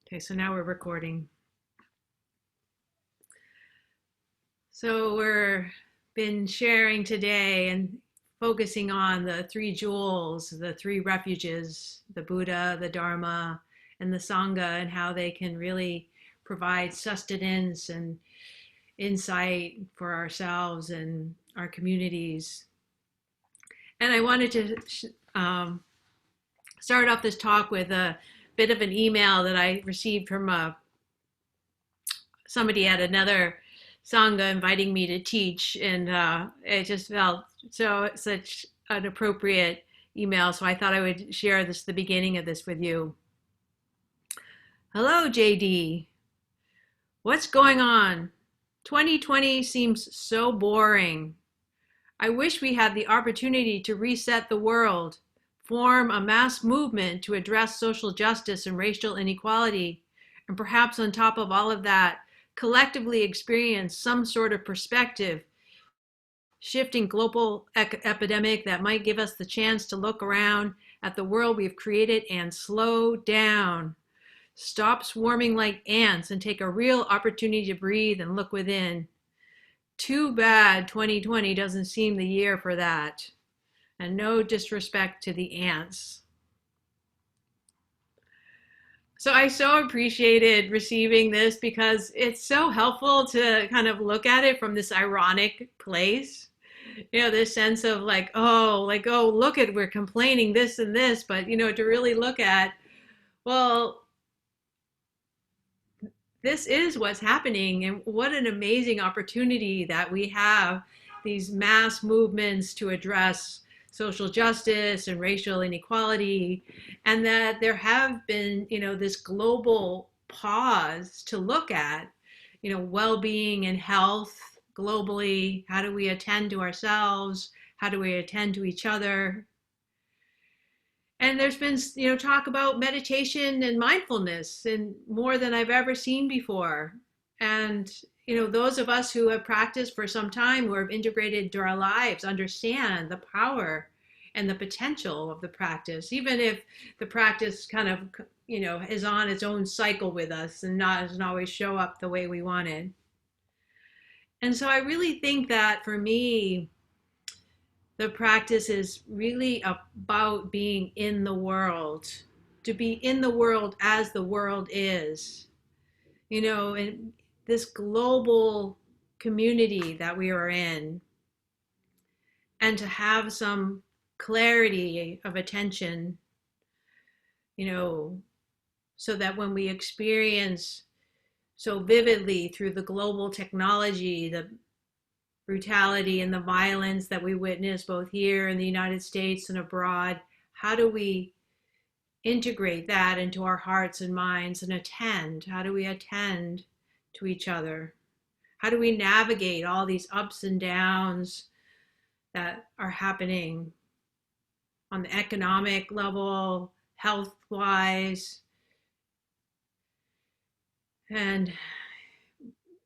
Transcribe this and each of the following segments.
Okay, so now we're recording. So we're been sharing today and focusing on the three jewels, the three refuges, the Buddha, the Dharma, and the Sangha, and how they can really provide sustenance and insight for ourselves and our communities. And I wanted to start off this talk with a bit of an email that I received from somebody at another sangha inviting me to teach, and it just felt such an appropriate email. So I thought I would share this, the beginning of this, with you. Hello, JD. What's going on? 2020 seems so boring. I wish we had the opportunity to reset the world, form a mass movement to address social justice and racial inequality, and perhaps on top of all of that, collectively experience some sort of perspective shifting global epidemic that might give us the chance to look around at the world we've created and slow down. Stop swarming like ants and take a real opportunity to breathe and look within. Too bad 2020 doesn't seem the year for that. And no disrespect to the ants. So I so appreciated receiving this because it's so helpful to kind of look at it from this ironic place. You know, this sense of oh, look at, we're complaining this and this, but, to really look at, well, this is what's happening, and what an amazing opportunity that we have these mass movements to address social justice and racial inequality, and that there have been, this global pause to look at, well-being and health globally. How do we attend to ourselves? How do we attend to each other? And there's been, talk about meditation and mindfulness and more than I've ever seen before. And, those of us who have practiced for some time, who have integrated into our lives, understand the power and the potential of the practice, even if the practice kind of, is on its own cycle with us and doesn't always show up the way we wanted. And so I really think that for me, the practice is really about being in the world, to be in the world as the world is, in this global community that we are in, and to have some clarity of attention, so that when we experience so vividly through the global technology, the brutality and the violence that we witness both here in the United States and abroad, how do we integrate that into our hearts and minds and attend? How do we attend to each other? How do we navigate all these ups and downs that are happening on the economic level, health-wise, and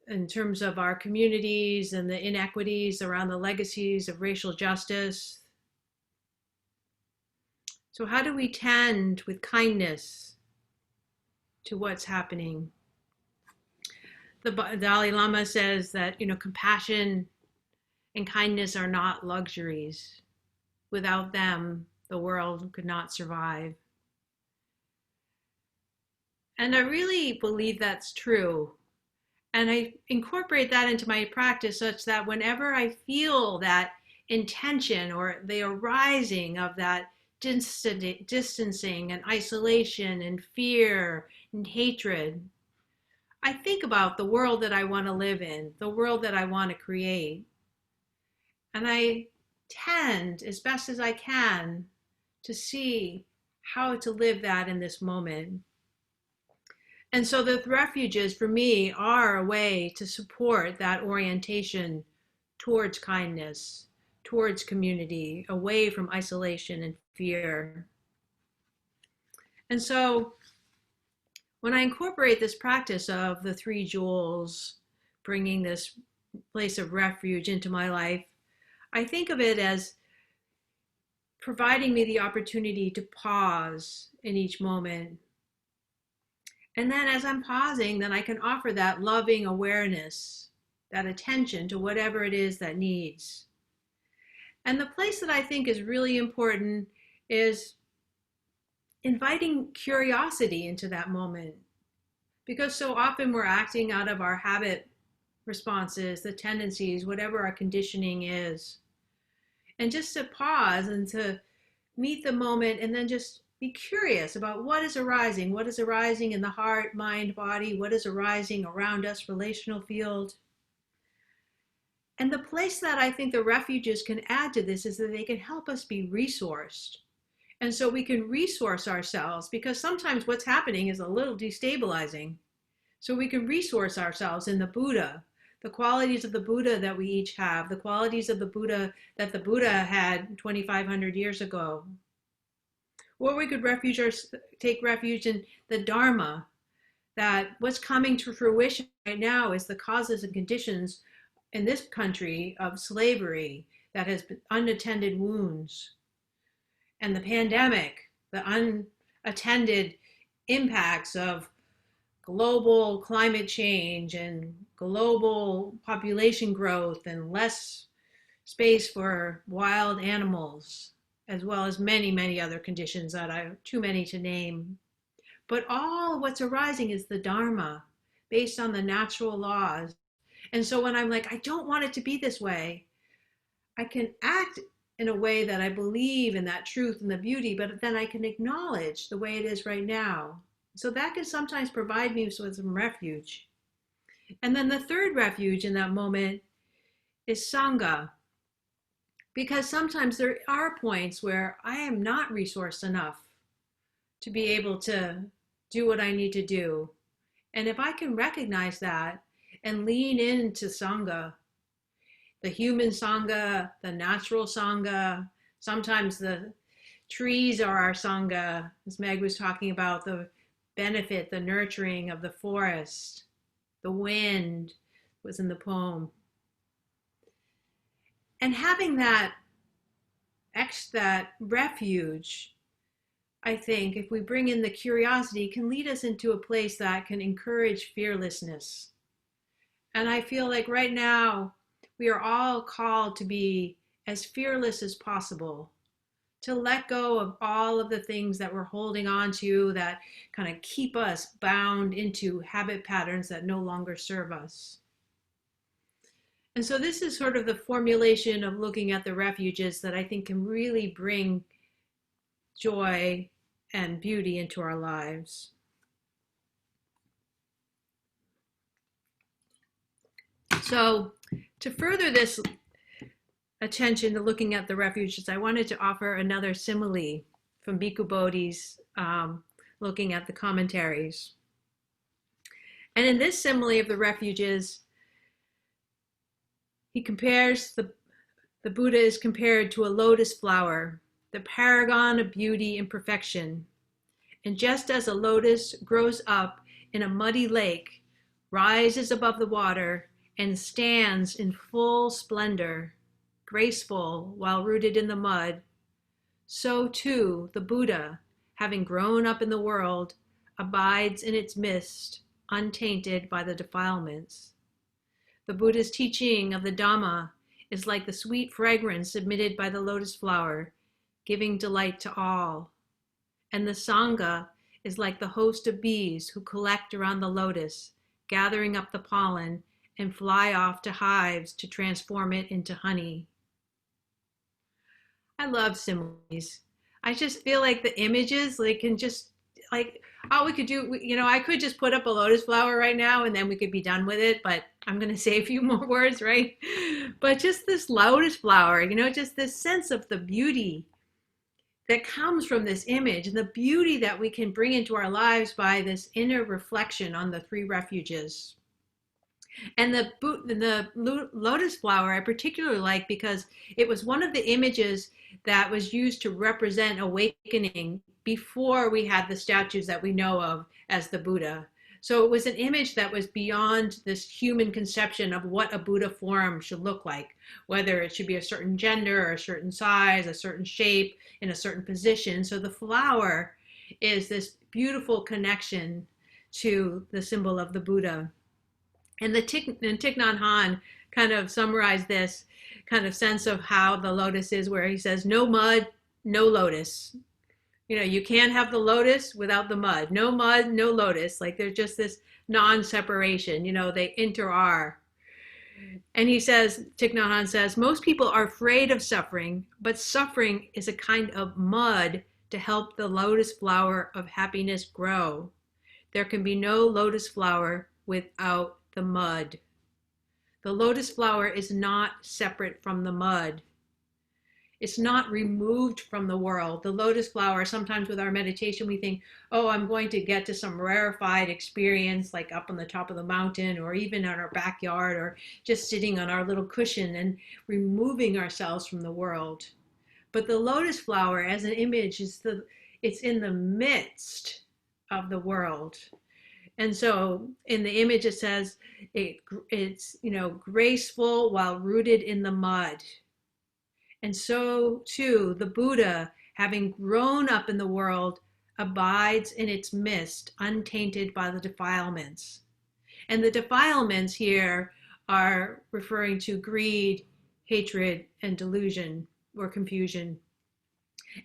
in terms of our communities and the inequities around the legacies of racial justice? So how do we tend with kindness to what's happening? The Dalai Lama says that, compassion and kindness are not luxuries. Without them, the world could not survive. And I really believe that's true. And I incorporate that into my practice such that whenever I feel that intention or the arising of that distancing and isolation and fear and hatred, I think about the world that I want to live in, the world that I want to create. And I tend, as best as I can, to see how to live that in this moment. And so the refuges for me are a way to support that orientation towards kindness, towards community, away from isolation and fear. And so when I incorporate this practice of the three jewels, bringing this place of refuge into my life, I think of it as providing me the opportunity to pause in each moment And then as I'm pausing, then I can offer that loving awareness, that attention to whatever it is that needs. And the place that I think is really important is inviting curiosity into that moment. Because so often we're acting out of our habit responses, the tendencies, whatever our conditioning is. And just to pause and to meet the moment and then just be curious about what is arising in the heart, mind, body, what is arising around us, relational field. And the place that I think the refuges can add to this is that they can help us be resourced. And so we can resource ourselves, because sometimes what's happening is a little destabilizing. So we can resource ourselves in the Buddha, the qualities of the Buddha that we each have, the qualities of the Buddha that the Buddha had 2,500 years ago. Or we could take refuge in the Dharma, that what's coming to fruition right now is the causes and conditions in this country of slavery that has been unattended wounds, and the pandemic, the unattended impacts of global climate change and global population growth and less space for wild animals, as well as many, many other conditions that are too many to name. But all of what's arising is the Dharma, based on the natural laws. And so when I'm like, I don't want it to be this way, I can act in a way that I believe in that truth and the beauty, but then I can acknowledge the way it is right now. So that can sometimes provide me with some refuge. And then the third refuge in that moment is Sangha. Because sometimes there are points where I am not resourced enough to be able to do what I need to do. And if I can recognize that and lean into Sangha, the human Sangha, the natural Sangha, sometimes the trees are our Sangha, as Meg was talking about, the benefit, the nurturing of the forest, the wind was in the poem. And having that refuge, I think, if we bring in the curiosity, can lead us into a place that can encourage fearlessness. And I feel like right now, we are all called to be as fearless as possible, to let go of all of the things that we're holding on to that kind of keep us bound into habit patterns that no longer serve us. And so this is sort of the formulation of looking at the refuges that I think can really bring joy and beauty into our lives. So to further this attention to looking at the refuges, I wanted to offer another simile from Bhikkhu Bodhi's looking at the commentaries. And in this simile of the refuges, he compares the Buddha is compared to a lotus flower, the paragon of beauty and perfection. And just as a lotus grows up in a muddy lake, rises above the water, and stands in full splendor, graceful while rooted in the mud, so too the Buddha, having grown up in the world, abides in its midst, untainted by the defilements. The Buddha's teaching of the Dhamma is like the sweet fragrance emitted by the lotus flower, giving delight to all. And the Sangha is like the host of bees who collect around the lotus, gathering up the pollen and fly off to hives to transform it into honey. I love similes. I just feel like the images, can just, all we could do, I could just put up a lotus flower right now and then we could be done with it, but I'm going to say a few more words, right? But just this lotus flower, just this sense of the beauty that comes from this image and the beauty that we can bring into our lives by this inner reflection on the three refuges. And the lotus flower I particularly like because it was one of the images that was used to represent awakening before we had the statues that we know of as the Buddha. So it was an image that was beyond this human conception of what a Buddha form should look like, whether it should be a certain gender or a certain size, a certain shape, in a certain position. So the flower is this beautiful connection to the symbol of the Buddha. And Thich Nhat Hanh kind of summarized this kind of sense of how the lotus is, where he says, no mud, no lotus. You can't have the lotus without the mud. No mud, no lotus. Like there's just this non-separation, they inter-are. And he says, Thich Nhat Hanh says, most people are afraid of suffering, but suffering is a kind of mud to help the lotus flower of happiness grow. There can be no lotus flower without the mud. The lotus flower is not separate from the mud. It's not removed from the world. The lotus flower, sometimes with our meditation, we think, oh, I'm going to get to some rarefied experience, like up on the top of the mountain, or even in our backyard, or just sitting on our little cushion and removing ourselves from the world. But the lotus flower as an image it's in the midst of the world. And so in the image, it says it's graceful while rooted in the mud. And so too, the Buddha, having grown up in the world, abides in its midst, untainted by the defilements. And the defilements here are referring to greed, hatred, and delusion or confusion.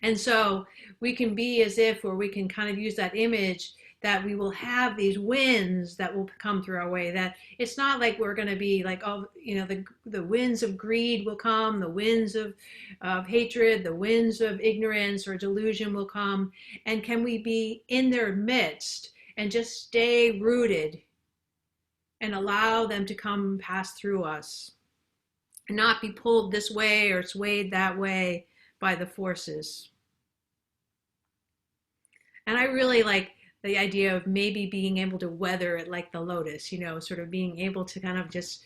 And so we can be as if, or we can kind of use that image, that we will have these winds that will come through our way, that it's not like we're going to be like, oh, the winds of greed will come, the winds of hatred, the winds of ignorance or delusion will come. And can we be in their midst and just stay rooted and allow them to come pass through us and not be pulled this way or swayed that way by the forces? And I really like the idea of maybe being able to weather it like the lotus, sort of being able to kind of just,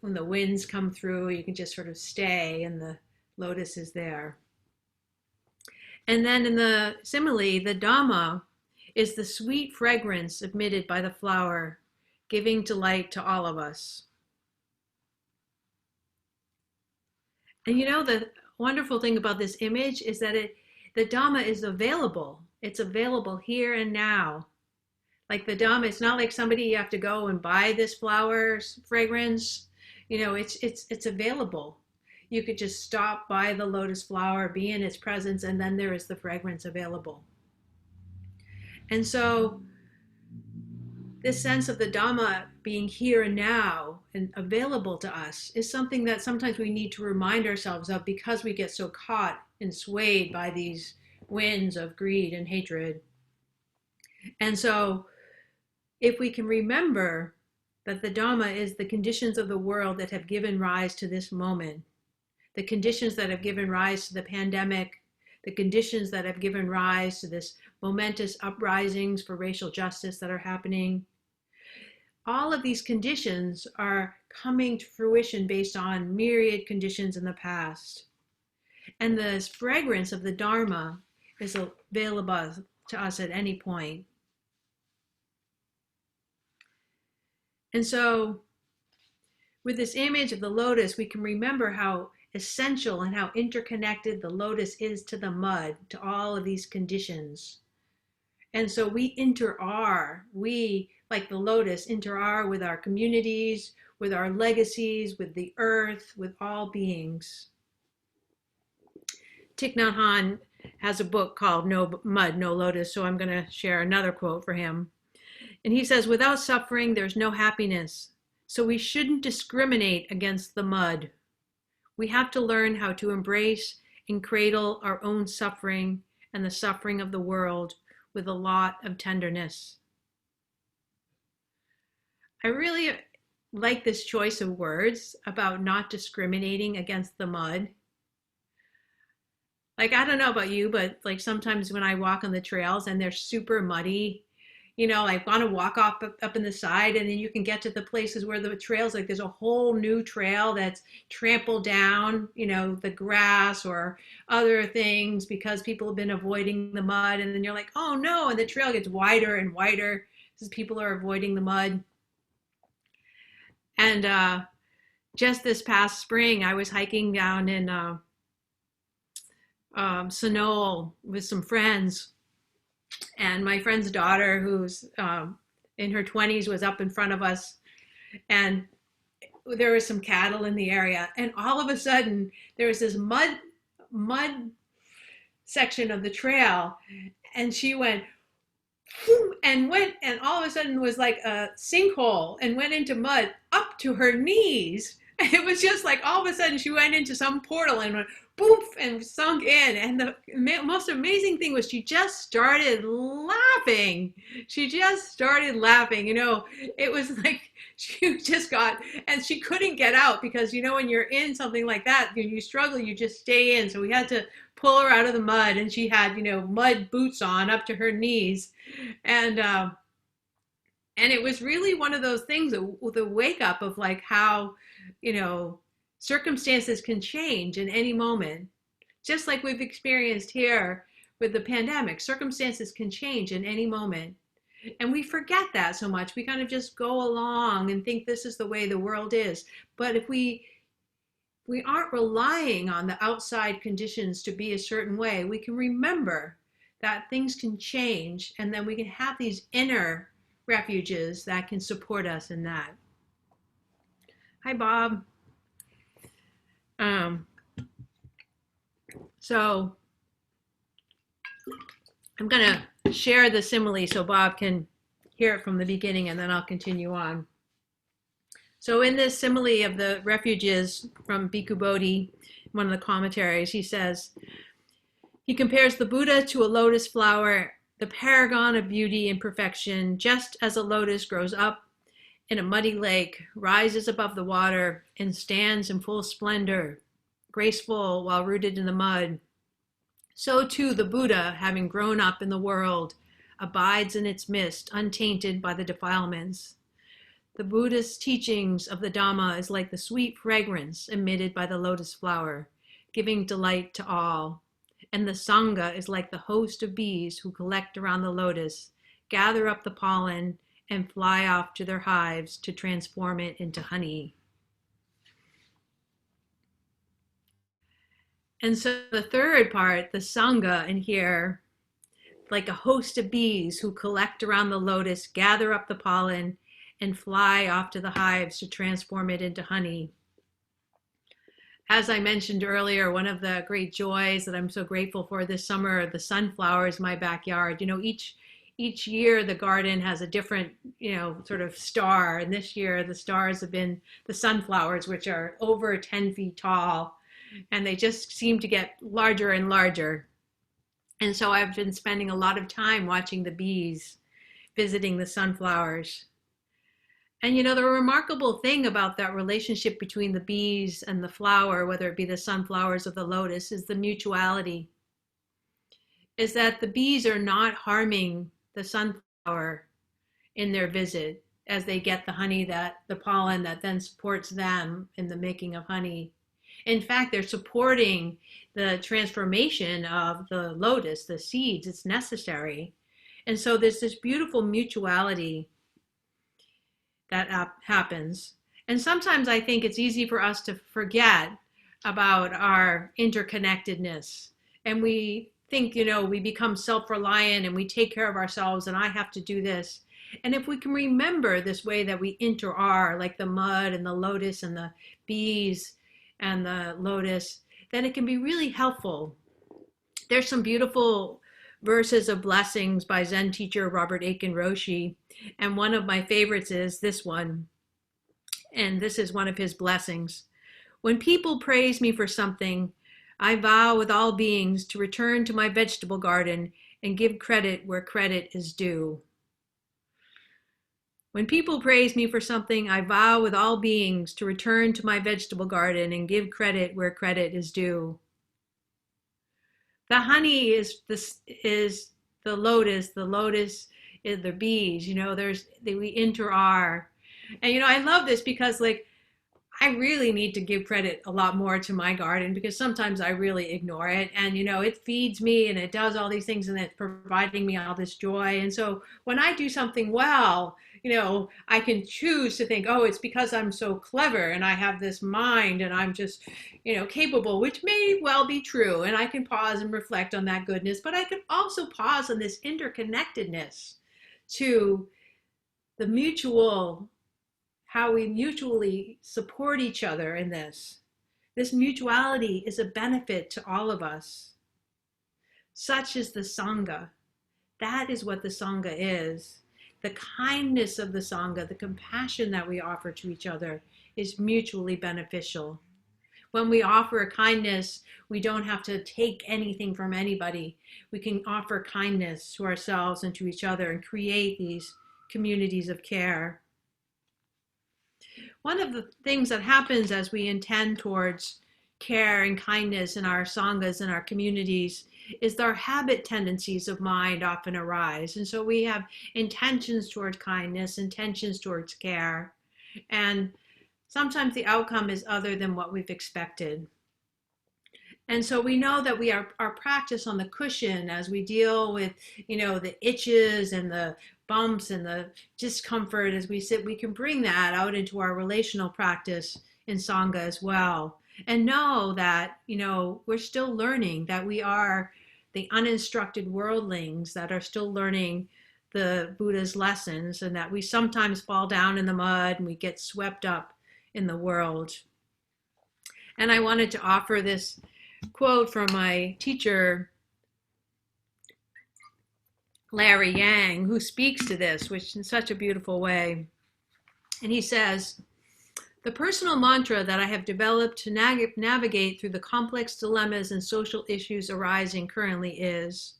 when the winds come through, you can just sort of stay and the lotus is there. And then in the simile, the Dhamma is the sweet fragrance emitted by the flower, giving delight to all of us. And the wonderful thing about this image is that the Dhamma is available. It's available here and now. Like the Dhamma, it's not like somebody you have to go and buy this flower's fragrance. It's available. You could just stop by the lotus flower, be in its presence, and then there is the fragrance available. And so this sense of the Dhamma being here and now and available to us is something that sometimes we need to remind ourselves of, because we get so caught and swayed by these winds of greed and hatred. And so if we can remember that the Dhamma is the conditions of the world that have given rise to this moment, the conditions that have given rise to the pandemic, the conditions that have given rise to this momentous uprisings for racial justice that are happening, all of these conditions are coming to fruition based on myriad conditions in the past. And the fragrance of the Dharma is available to us at any point. And so with this image of the lotus, we can remember how essential and how interconnected the lotus is to the mud, to all of these conditions. And so we like the lotus, inter-are with our communities, with our legacies, with the earth, with all beings. Thich Nhat Hanh has a book called No Mud, No Lotus, so I'm going to share another quote for him. And he says, without suffering, there's no happiness. So we shouldn't discriminate against the mud. We have to learn how to embrace and cradle our own suffering and the suffering of the world with a lot of tenderness. I really like this choice of words about not discriminating against the mud. Like, I don't know about you, but like sometimes when I walk on the trails and they're super muddy, I want to walk up in the side, and then you can get to the places where the trails, like there's a whole new trail that's trampled down, the grass or other things because people have been avoiding the mud. And then you're like, oh no, and the trail gets wider and wider because people are avoiding the mud. And just this past spring, I was hiking down in Sonol with some friends. And my friend's daughter, who's in her 20s, was up in front of us, and there was some cattle in the area, and all of a sudden there was this mud section of the trail, and she went and all of a sudden was like a sinkhole and went into mud up to her knees. And it was just like all of a sudden she went into some portal and went poof and sunk in. And the most amazing thing was she just started laughing. She just started laughing. It was like she just got, and she couldn't get out because, when you're in something like that, you struggle, you just stay in. So we had to pull her out of the mud, and she had, mud boots on up to her knees. And it was really one of those things, the wake up of like how, circumstances can change in any moment. Just like we've experienced here with the pandemic, circumstances can change in any moment. And we forget that so much. We kind of just go along and think this is the way the world is. But if we aren't relying on the outside conditions to be a certain way, we can remember that things can change, and then we can have these inner refuges that can support us in that. Hi, Bob. So I'm going to share the simile so Bob can hear it from the beginning, and then I'll continue on. So in this simile of the refuges from Bhikkhu Bodhi, one of the commentaries, he says, he compares the Buddha to a lotus flower, the paragon of beauty and perfection, just as a lotus grows up in a muddy lake, rises above the water, and stands in full splendor, graceful while rooted in the mud. So too the Buddha, having grown up in the world, abides in its midst, untainted by the defilements. The Buddhist teachings of the Dhamma is like the sweet fragrance emitted by the lotus flower, giving delight to all. And the Sangha is like the host of bees who collect around the lotus, gather up the pollen, and fly off to their hives to transform it into honey. And so the third part, the Sangha in here, like a host of bees who collect around the lotus, gather up the pollen, and fly off to the hives to transform it into honey. As I mentioned earlier, one of the great joys that I'm so grateful for this summer are the sunflowers in my backyard. Each year the garden has a different, sort of star. And this year the stars have been the sunflowers, which are over 10 feet tall. And they just seem to get larger and larger. And so I've been spending a lot of time watching the bees visiting the sunflowers. And the remarkable thing about that relationship between the bees and the flower, whether it be the sunflowers or the lotus, is the mutuality. Is that the bees are not harming the sunflower in their visit as they get the honey, the pollen that then supports them in the making of honey. In fact, they're supporting the transformation of the lotus, the seeds. It's necessary. And so there's this beautiful mutuality that happens. And sometimes I think it's easy for us to forget about our interconnectedness. And we think, we become self-reliant and we take care of ourselves and I have to do this. And if we can remember this way that we inter-are, like the mud and the lotus and the bees and the lotus, then it can be really helpful. There's some beautiful verses of blessings by Zen teacher Robert Aiken Roshi. And one of my favorites is this one. And this is one of his blessings. When people praise me for something, I vow with all beings to return to my vegetable garden and give credit where credit is due. When people praise me for something, I vow with all beings to return to my vegetable garden and give credit where credit is due. The honey is the lotus. The lotus is the bees. We inter-are. And I love this because I really need to give credit a lot more to my garden, because sometimes I really ignore it. And, it feeds me and it does all these things and it's providing me all this joy. And so when I do something well, I can choose to think, oh, it's because I'm so clever and I have this mind and I'm just, capable, which may well be true. And I can pause and reflect on that goodness, but I can also pause on this interconnectedness to the mutual, how we mutually support each other in this. This mutuality is a benefit to all of us. Such is the Sangha. That is what the Sangha is. The kindness of the Sangha, the compassion that we offer to each other is mutually beneficial. When we offer kindness, we don't have to take anything from anybody. We can offer kindness to ourselves and to each other and create these communities of care. One of the things that happens as we intend towards care and kindness in our sanghas and our communities is our habit tendencies of mind often arise. And so we have intentions towards kindness, intentions towards care, and sometimes the outcome is other than what we've expected. And so we know that our practice on the cushion as we deal with, the itches and the bumps and the discomfort as we sit, we can bring that out into our relational practice in Sangha as well. And know that, we're still learning, that we are the uninstructed worldlings that are still learning the Buddha's lessons, and that we sometimes fall down in the mud and we get swept up in the world. And I wanted to offer this quote from my teacher, Larry Yang, who speaks to this, which in such a beautiful way. And he says, "The personal mantra that I have developed to navigate through the complex dilemmas and social issues arising currently is,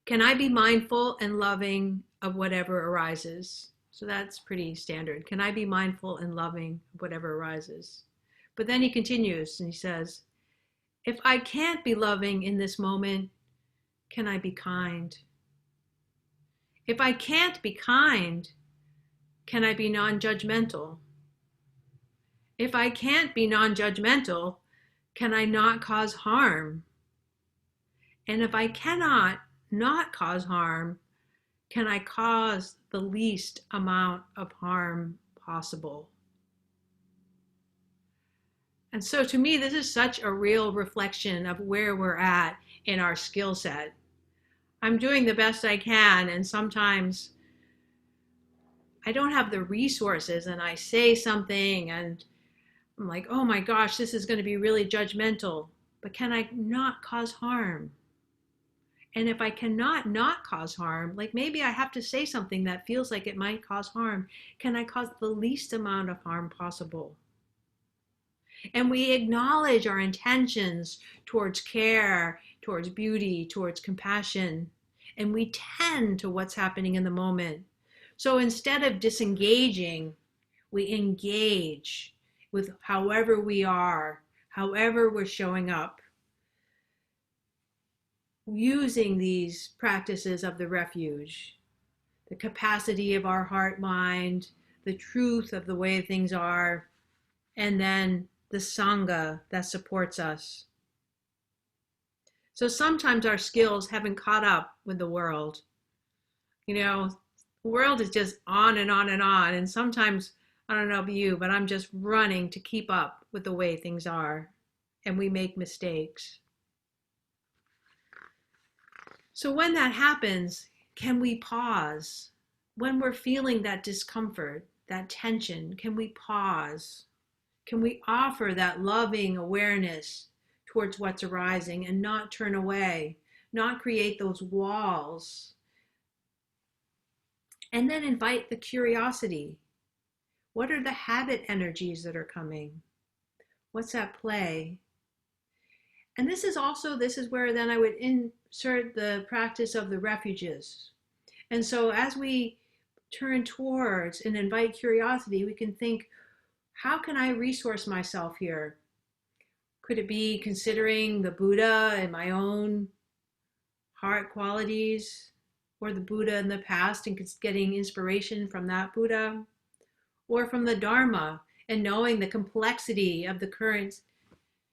can I be mindful and loving of whatever arises?" So that's pretty standard. Can I be mindful and loving of whatever arises? But then he continues and he says, if I can't be loving in this moment, can I be kind? If I can't be kind, can I be non-judgmental? If I can't be non-judgmental, can I not cause harm? And if I cannot not cause harm, can I cause the least amount of harm possible? And so to me, this is such a real reflection of where we're at in our skill set. I'm doing the best I can, and sometimes I don't have the resources, and I say something and I'm like, oh my gosh, this is going to be really judgmental, but can I not cause harm? And if I cannot not cause harm, like maybe I have to say something that feels like it might cause harm, can I cause the least amount of harm possible? And we acknowledge our intentions towards care, towards beauty, towards compassion, and we tend to what's happening in the moment. So instead of disengaging, we engage with however we are, however we're showing up, using these practices of the refuge, the capacity of our heart mind, the truth of the way things are, and then the Sangha that supports us. So sometimes our skills haven't caught up with the world. The world is just on and on and on. And sometimes, I don't know about you, but I'm just running to keep up with the way things are. And we make mistakes. So when that happens, can we pause? When we're feeling that discomfort, that tension, can we pause? Can we offer that loving awareness towards what's arising and not turn away, not create those walls? And then invite the curiosity. What are the habit energies that are coming? What's at play? And this is where then I would insert the practice of the refuges. And so as we turn towards and invite curiosity, we can think, how can I resource myself here? Could it be considering the Buddha and my own heart qualities, or the Buddha in the past and getting inspiration from that Buddha, or from the Dharma and knowing the complexity of the current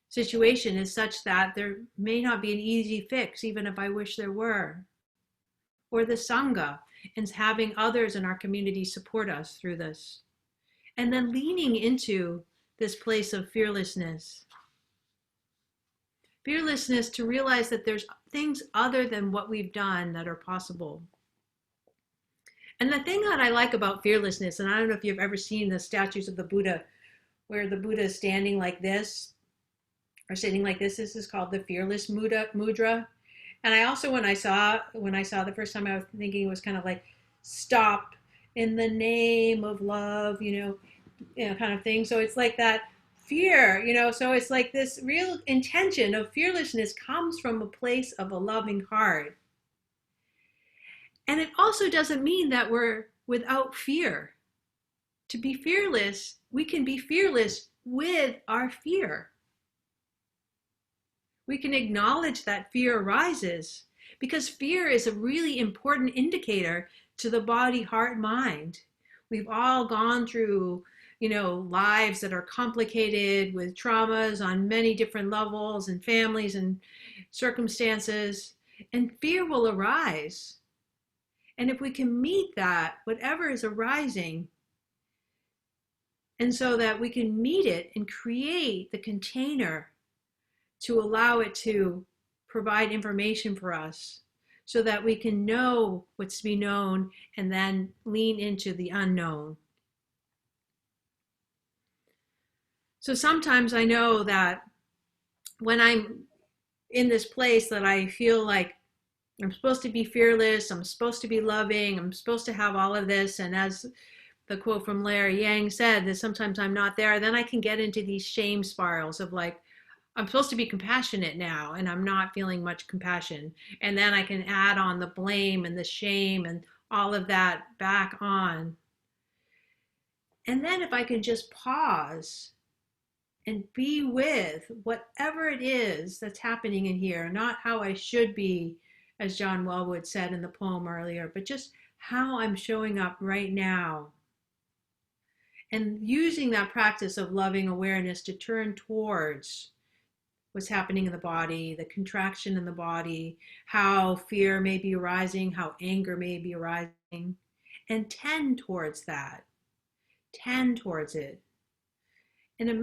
situation is such that there may not be an easy fix, even if I wish there were. Or the Sangha, and having others in our community support us through this. And then leaning into this place of fearlessness. Fearlessness to realize that there's things other than what we've done that are possible. And the thing that I like about fearlessness, and I don't know if you've ever seen the statues of the Buddha, where the Buddha is standing like this, or sitting like this is called the fearless mudra. And I also, when I saw the first time, I was thinking it was kind of like, stop in the name of love, kind of thing. So it's like that fear, so it's like this real intention of fearlessness comes from a place of a loving heart. And it also doesn't mean that we're without fear. To be fearless, we can be fearless with our fear. We can acknowledge that fear arises, because fear is a really important indicator to the body, heart, mind. We've all gone through, lives that are complicated with traumas on many different levels and families and circumstances, and fear will arise. And if we can meet that, whatever is arising, and so that we can meet it and create the container to allow it to provide information for us, so that we can know what's to be known and then lean into the unknown. So sometimes I know that when I'm in this place that I feel like I'm supposed to be fearless, I'm supposed to be loving, I'm supposed to have all of this, and as the quote from Larry Yang said, that sometimes I'm not there, then I can get into these shame spirals of like, I'm supposed to be compassionate now, and I'm not feeling much compassion. And then I can add on the blame and the shame and all of that back on. And then if I can just pause and be with whatever it is that's happening in here, not how I should be, as John Wellwood said in the poem earlier, but just how I'm showing up right now. And using that practice of loving awareness to turn towards what's happening in the body, the contraction in the body, how fear may be arising, how anger may be arising, and tend towards that. Tend towards it. And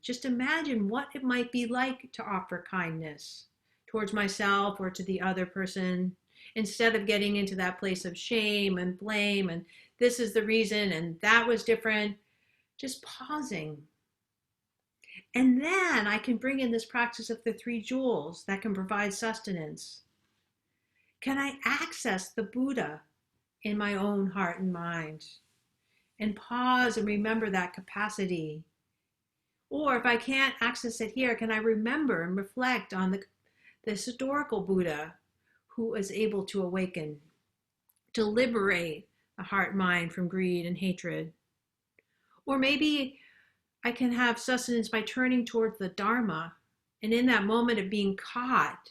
just imagine what it might be like to offer kindness towards myself or to the other person, instead of getting into that place of shame and blame and this is the reason and that was different. Just pausing. And then I can bring in this practice of the 3 jewels that can provide sustenance. Can I access the Buddha in my own heart and mind? And pause and remember that capacity. Or if I can't access it here, can I remember and reflect on the historical Buddha who was able to awaken, to liberate the heart mind from greed and hatred? Or maybe I can have sustenance by turning towards the Dharma. And in that moment of being caught,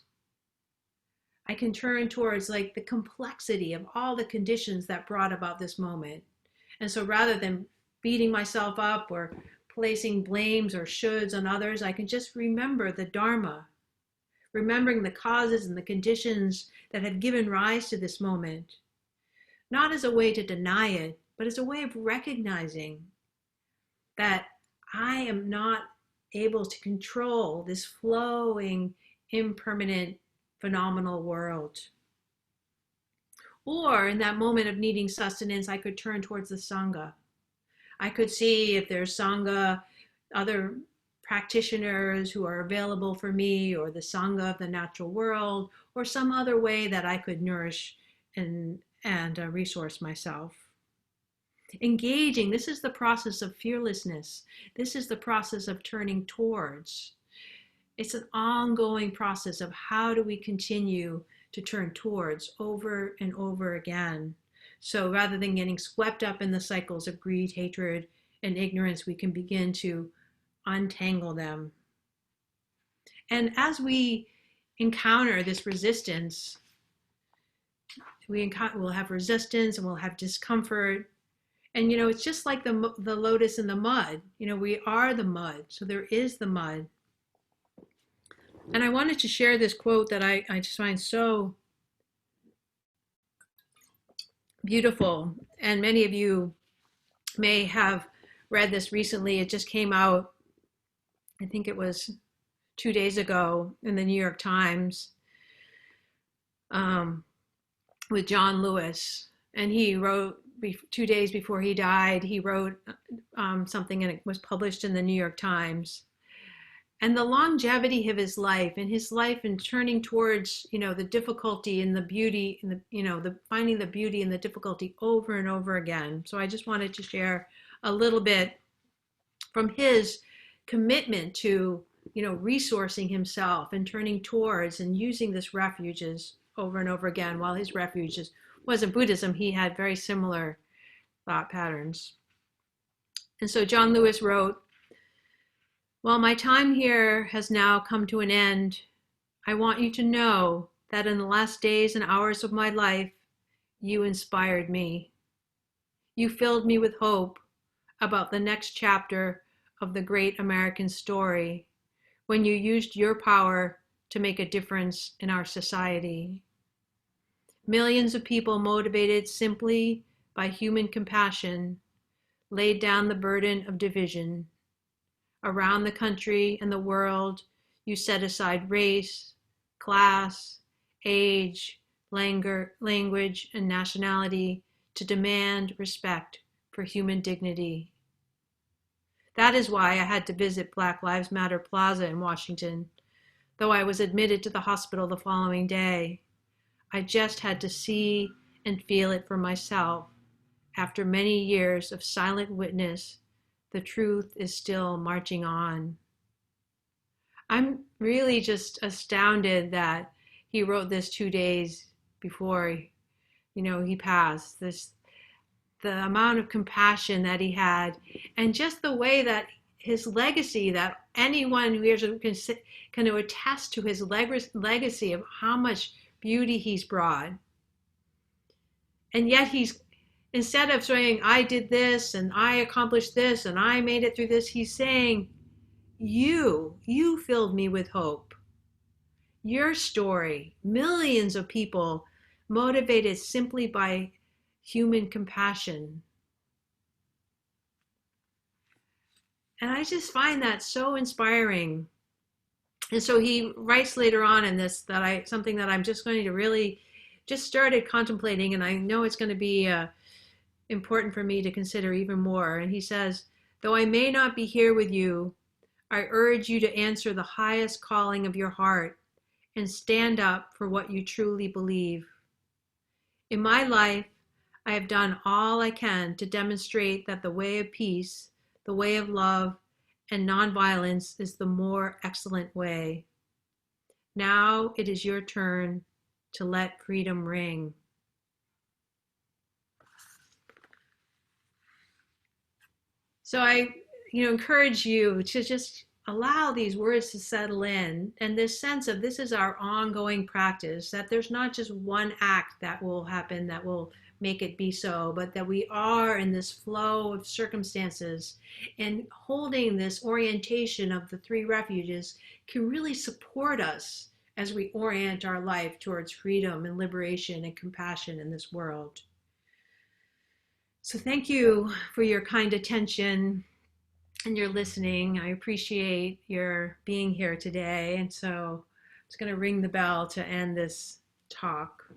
I can turn towards like the complexity of all the conditions that brought about this moment. And so rather than beating myself up or placing blames or shoulds on others, I can just remember the Dharma, remembering the causes and the conditions that have given rise to this moment, not as a way to deny it, but as a way of recognizing that I am not able to control this flowing, impermanent, phenomenal world. Or in that moment of needing sustenance, I could turn towards the Sangha. I could see if there's Sangha, other practitioners who are available for me, or the Sangha of the natural world, or some other way that I could nourish and resource myself. Engaging, this is the process of fearlessness. This is the process of turning towards. It's an ongoing process of how do we continue to turn towards over and over again. So rather than getting swept up in the cycles of greed, hatred, and ignorance, we can begin to untangle them. And as we encounter this resistance, we'll have resistance and we'll have discomfort. And, it's just like the lotus in the mud. We are the mud. So there is the mud. And I wanted to share this quote that I just find so beautiful. And many of you may have read this recently. It just came out, I think it was 2 days ago in the New York Times, with John Lewis. And he wrote, 2 days before he died, he wrote something, and it was published in the New York Times. And the longevity of his life, and his life in turning towards, the difficulty and the beauty, and the finding the beauty and the difficulty over and over again. So I just wanted to share a little bit from his commitment to, resourcing himself and turning towards and using this refuges over and over again. While his refuge wasn't Buddhism, he had very similar thought patterns. And so John Lewis wrote, "While my time here has now come to an end, I want you to know that in the last days and hours of my life, you inspired me. You filled me with hope about the next chapter of the great American story, when you used your power to make a difference in our society. Millions of people motivated simply by human compassion laid down the burden of division. Around the country and the world, you set aside race, class, age, language, and nationality to demand respect for human dignity. That is why I had to visit Black Lives Matter Plaza in Washington, though I was admitted to the hospital the following day. I just had to see and feel it for myself. After many years of silent witness, the truth is still marching on." I'm really just astounded that he wrote this 2 days before, he passed. The amount of compassion that he had, and just the way that his legacy, that anyone who can attest to his legacy of how much beauty he's brought. And yet instead of saying, I did this and I accomplished this and I made it through this, he's saying, you filled me with hope. Your story, millions of people motivated simply by human compassion. And I just find that so inspiring. And so he writes later on in this something that I'm just going to really just started contemplating, and I know it's going to be important for me to consider even more. And he says, "Though I may not be here with you, I urge you to answer the highest calling of your heart and stand up for what you truly believe. In my life, I have done all I can to demonstrate that the way of peace, the way of love, and nonviolence is the more excellent way. Now it is your turn to let freedom ring." So I, encourage you to just allow these words to settle in, and this sense of this is our ongoing practice, that there's not just one act that will happen that will make it be so, but that we are in this flow of circumstances, and holding this orientation of the three refuges can really support us as we orient our life towards freedom and liberation and compassion in this world. So thank you for your kind attention and your listening. I appreciate your being here today. And so I'm just going to ring the bell to end this talk.